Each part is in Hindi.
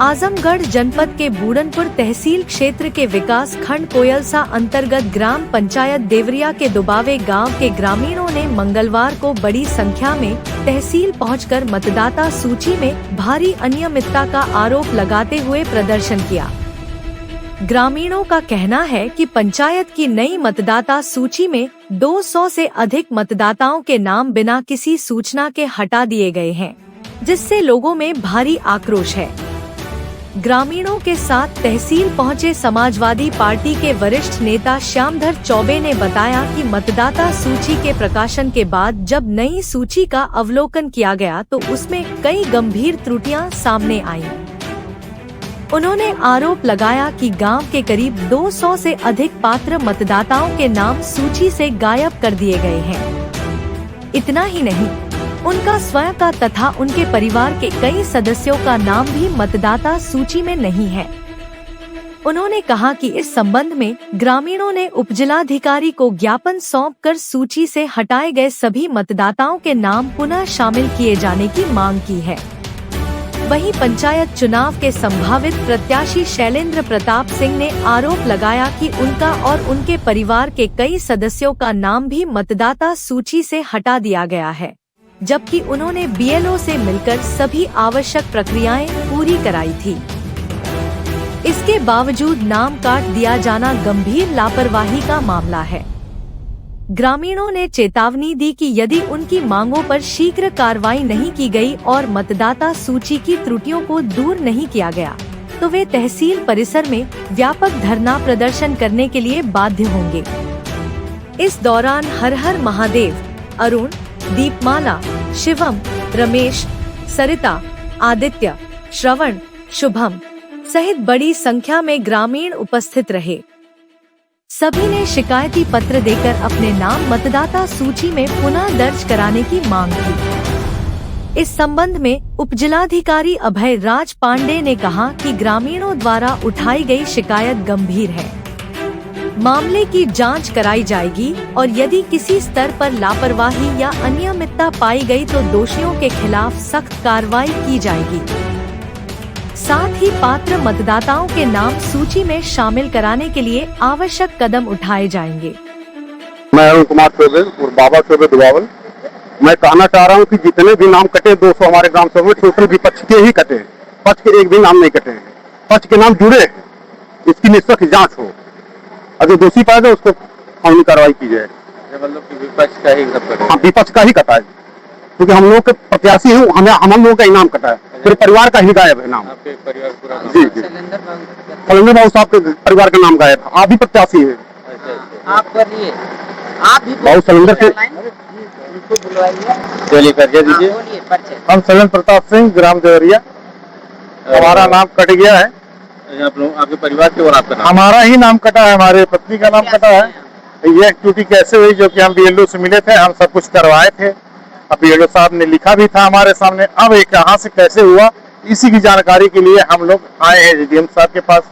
आजमगढ़ जनपद के बूढ़नपुर तहसील क्षेत्र के विकास खंड कोयलसा अंतर्गत ग्राम पंचायत देवरिया के दुबावे गांव के ग्रामीणों ने मंगलवार को बड़ी संख्या में तहसील पहुंचकर मतदाता सूची में भारी अनियमितता का आरोप लगाते हुए प्रदर्शन किया। ग्रामीणों का कहना है कि पंचायत की नई मतदाता सूची में 200 से अधिक मतदाताओं के नाम बिना किसी सूचना के हटा दिए गए हैं, जिससे लोगों में भारी आक्रोश है। ग्रामीणों के साथ तहसील पहुंचे समाजवादी पार्टी के वरिष्ठ नेता श्यामधर चौबे ने बताया कि मतदाता सूची के प्रकाशन के बाद जब नई सूची का अवलोकन किया गया तो उसमें कई गंभीर त्रुटियां सामने आईं। उन्होंने आरोप लगाया कि गांव के करीब 200 से अधिक पात्र मतदाताओं के नाम सूची से गायब कर दिए गए हैं। इतना ही नहीं, उनका स्वयं का तथा उनके परिवार के कई सदस्यों का नाम भी मतदाता सूची में नहीं है। उन्होंने कहा कि इस संबंध में ग्रामीणों ने उपजिलाधिकारी को ज्ञापन सौंपकर सूची से हटाए गए सभी मतदाताओं के नाम पुनः शामिल किए जाने की मांग की है। वहीं पंचायत चुनाव के संभावित प्रत्याशी शैलेंद्र प्रताप सिंह ने आरोप लगाया कि उनका और उनके परिवार के कई सदस्यों का नाम भी मतदाता सूची से हटा दिया गया है, जबकि उन्होंने बीएलओ से मिलकर सभी आवश्यक प्रक्रियाएं पूरी कराई थी। इसके बावजूद नाम काट दिया जाना गंभीर लापरवाही का मामला है। ग्रामीणों ने चेतावनी दी कि यदि उनकी मांगों पर शीघ्र कार्रवाई नहीं की गई और मतदाता सूची की त्रुटियों को दूर नहीं किया गया तो वे तहसील परिसर में व्यापक धरना प्रदर्शन करने के लिए बाध्य होंगे। इस दौरान हर हर महादेव, अरुण, दीपमाला, शिवम, रमेश, सरिता, आदित्य, श्रवण, शुभम सहित बड़ी संख्या में ग्रामीण उपस्थित रहे। सभी ने शिकायती पत्र देकर अपने नाम मतदाता सूची में पुनः दर्ज कराने की मांग की। इस संबंध में उपजिलाधिकारी अभय राज पांडे ने कहा कि ग्रामीणों द्वारा उठाई गई शिकायत गंभीर है। मामले की जांच कराई जाएगी और यदि किसी स्तर पर लापरवाही या अनियमितता पाई गई तो दोषियों के खिलाफ सख्त कार्रवाई की जाएगी। साथ ही पात्र मतदाताओं के नाम सूची में शामिल कराने के लिए आवश्यक कदम उठाए जाएंगे। मैं अरुण कुमार चौबे और बाबा चौबे दुबावल। मैं कहना चाह रहा हूँ कि जितने भी नाम कटे 200 हमारे ग्राम सभा में टोटल विपक्ष के ही कटे, पक्ष के एक भी नाम नहीं कटे हैं। पक्ष के नाम जुड़े हैं, इसकी निष्पक्ष जांच हो। अगर दोषी पाया जाए उसको कानूनी कार्रवाई की जाए। मतलब कि विपक्ष का ही कटा? हाँ, विपक्ष का ही कटा है, क्योंकि हम लोग के प्रत्याशी हैं, हम लोगों का ही नाम कटा है, फिर परिवार का ही गायब है नाम। आपके परिवार पूरा नाम? जी जी, शैलेंद्र बाबू साहब के परिवार का नाम गायब है। आप भी प्रत्याशी है? आप करिए, आप भी बाबू शैलेंद्र के चलिए करके दीजिए। हम शैलेंद्र प्रताप सिंह, ग्राम देवरिया। हमारा नाम कट गया है। आपके परिवार के और आपका नाम? हमारा ही नाम कटा है, हमारे पत्नी का नाम कटा है। ये त्रुटि कैसे हुई, जो कि हम बीएलओ से मिले थे, हम सब कुछ करवाए थे। अब बीएलओ साहब ने लिखा भी था हमारे सामने। अब ये कहाँ से कैसे हुआ, इसी की जानकारी के लिए हम लोग आए हैं एसडीएम साहब के पास,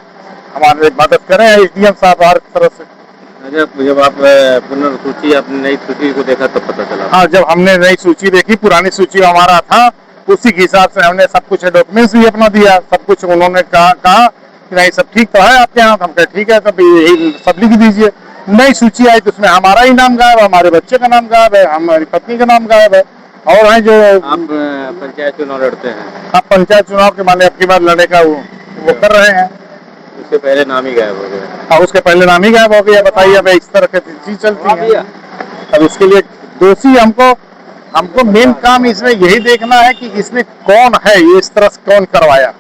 हमारे मदद करें। एसडीएम साहब हर तरफ से। जब आप पुनर्सूची, आपने नई सूची को देखा तब पता चला? हाँ, जब हमने नई सूची देखी, पुरानी सूची हमारा था, उसी के हिसाब से हमने सब कुछ डॉक्यूमेंट्स भी अपना दिया। सब कुछ उन्होंने कहा कि नहीं सब ठीक तो है आपके यहाँ। हम कहे ठीक है, तब यही सब लिख दीजिए। नई सूची आई तो उसमें हमारा ही नाम गायब है, हमारे बच्चे का नाम गायब है, हमारी पत्नी का नाम गायब है। और है जो आप पंचायत चुनाव लड़ते हैं? आप पंचायत चुनाव के माने अब की बार लड़ने का वो कर रहे हैं। उसके पहले नाम ही गायब हो गया? हाँ, उसके पहले नाम ही गायब हो गया। बताइए, अब इस तरह की चीज चलती है। अब इसके लिए दोषी हमको मेन काम इसमें यही देखना है कि इसमें कौन है, ये इस तरह से कौन करवाया।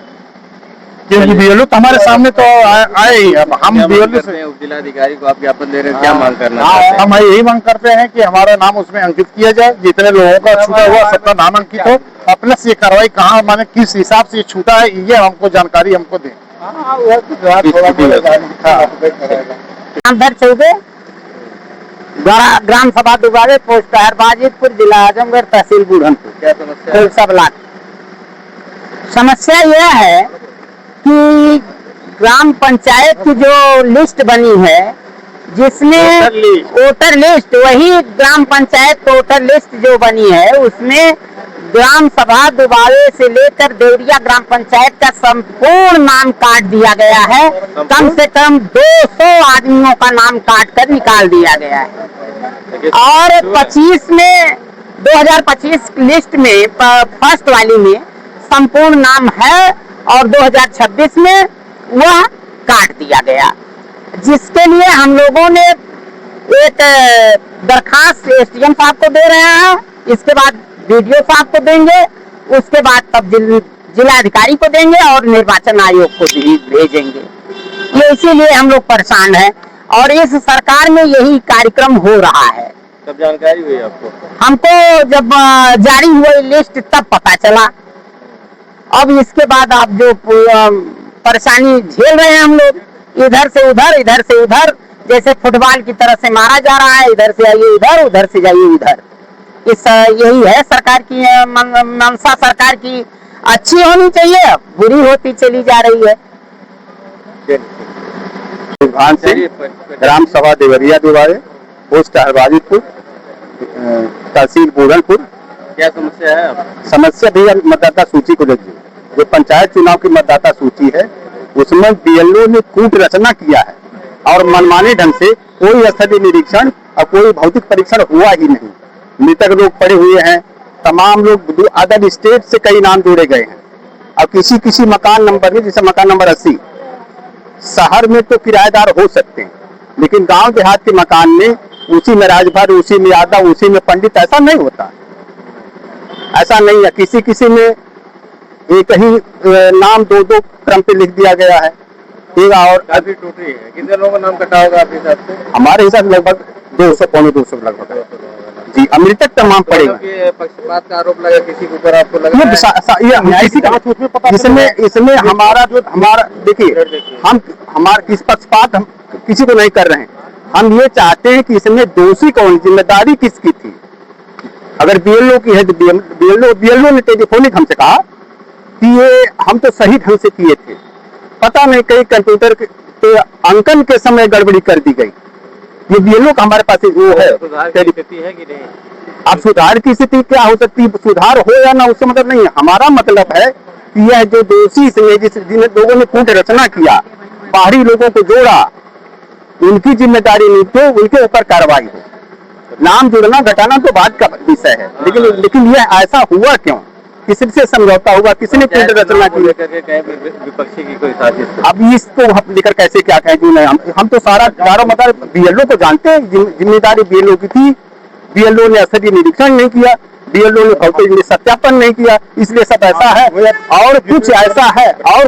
क्योंकि बीएलओ तो हमारे सामने तो आए ही। अब हम बीएलओ से उपजिलाधिकारी को आप ज्ञापन दे रहे हैं, क्या मांग करना चाहते हैं? हम यही मांग करते हैं कि हमारा नाम उसमें अंकित किया जाए। जितने लोगों का छूटा हुआ सबका नाम अंकित हो। प्लस ये कार्रवाई कहाँ, माने किस हिसाब से छूटा है, ये हमको जानकारी हमको दें। ग्राम सभा दुबारे, पोस्ट शहर बाजितपुर, जिला आजमगढ़, तहसील बूढ़नपुर। क्या समस्या? सब लाख। समस्या यह है कि ग्राम पंचायत की जो लिस्ट बनी है, जिसमें वोटर लिस्ट, वही ग्राम पंचायत वोटर लिस्ट जो बनी है, उसमें ग्राम सभा दुबावे से लेकर देवरिया ग्राम पंचायत का संपूर्ण नाम काट दिया गया है। कम से कम 200 आदमियों का नाम काट कर निकाल दिया गया है। और 25 में 2025 लिस्ट में फर्स्ट वाली में संपूर्ण नाम है और 2026 में वह काट दिया गया, जिसके लिए हम लोगों ने एक दरखास्त एसडीएम साहब को दे रहे हैं, इसके बाद वीडियो साहब को देंगे, उसके बाद तब जिला अधिकारी को देंगे और निर्वाचन आयोग को भी भेजेंगे। ये इसीलिए हम लोग परेशान हैं और इस सरकार में यही कार्यक्रम हो रहा है। कब जानकारी हुई आपको? हमको जब जारी हुआ लिस्ट तब पता चला। अब इसके बाद आप जो परेशानी झेल रहे हैं हम लोग, इधर से उधर, जैसे फुटबॉल की तरह से मारा जा रहा है, इधर से आइए इधर, उधर से जाइए उधर। यही है सरकार की मंशा। सरकार की अच्छी होनी चाहिए, बुरी होती चली जा रही है। विभान से ग्राम सभा देवरिया दुबारे, पोस्ट हरबाजीपुर, तहसील बूढ़नपुर। क्या समस्या है अब? समस्या भी मतदाता सूची को देखिए, जो पंचायत चुनाव की मतदाता सूची है उसमें बीएलओ ने कूट रचना किया है और मनमाने ढंग से कोई स्थलीय निरीक्षण और कोई भौतिक परीक्षण हुआ ही नहीं। मृतक लोग पड़े हुए हैं, तमाम लोग अदर स्टेट से कई नाम जोड़े गए हैं और किसी मकान नंबर में, जैसे मकान नंबर 80, शहर में तो किराएदार हो सकते हैं लेकिन गांव देहात के मकान में उसी में राजभर, उसी में यादव, उसी में पंडित, ऐसा नहीं होता। ऐसा नहीं है, किसी में एक ही नाम दो क्रम पे लिख दिया गया है। एक और काफी टूटी है। कितने लोगों का नाम कटा होगा आपके हिसाब से? हमारे हिसाब से लगभग 200 पौने 200 लगभग जी। अमृतक तमाम पड़ेगा। पक्षपात का आरोप लगा किसी के ऊपर, आपको लग रहा है? इसमें हमारा देखिए, हम हमारा किस पक्षपात हम किसी को नहीं कर रहे हैं। हम ये चाहते हैं कि इसमें दोषी कौन, जिम्मेदारी किसकी थी। अगर बीएलओ की है तो बीएलओ ने टेलीफोनिक हमसे कहा कि ये हम तो सही ढंग से किए थे, पता नहीं कहीं कंप्यूटर के अंकन के समय गड़बड़ी कर दी गई। ये बीएलओ का हमारे पास वो है। सुधार की स्थिति है कि नहीं? अब सुधार की स्थिति क्या हो सकती है, सुधार हो या ना उससे मतलब नहीं है। हमारा मतलब है कि यह जो दोषी जिन लोगों ने कूट रचना किया, बाहरी लोगों को जोड़ा, उनकी जिम्मेदारी नहीं तो उनके ऊपर कार्रवाई हो। नाम जुड़ना घटाना तो बात का विषय है, लेकिन यह ऐसा हुआ क्यों, किससे समझौता हुआ, किसने कूट रचना की? विपक्षी की कोई साजिश? अब इसको हम लेकर कैसे क्या कहें? हम तो सारा मतलब बीएलओ को जानते हैं, जिम्मेदारी बीएलओ की थी। बीएलओ ने स्थलीय निरीक्षण नहीं किया, बीएलओ ने भौतिक सत्यापन नहीं किया, इसलिए सब ऐसा है। और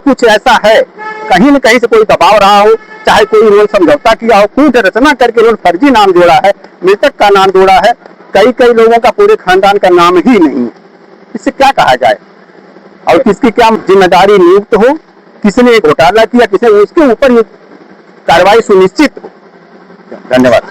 कुछ ऐसा है कहीं न कहीं से कोई दबाव रहा हो, चाहे कोई उन्होंने समझौता किया हो, कूट रचना करके उन्होंने फर्जी नाम जोड़ा है, मृतक का नाम जोड़ा है, कई लोगों का, पूरे खानदान का नाम ही नहीं। इससे क्या कहा जाए और किसकी क्या जिम्मेदारी नियुक्त हो, किसने घोटाला किया, किसने, उसके ऊपर ये कार्रवाई सुनिश्चित हो। धन्यवाद।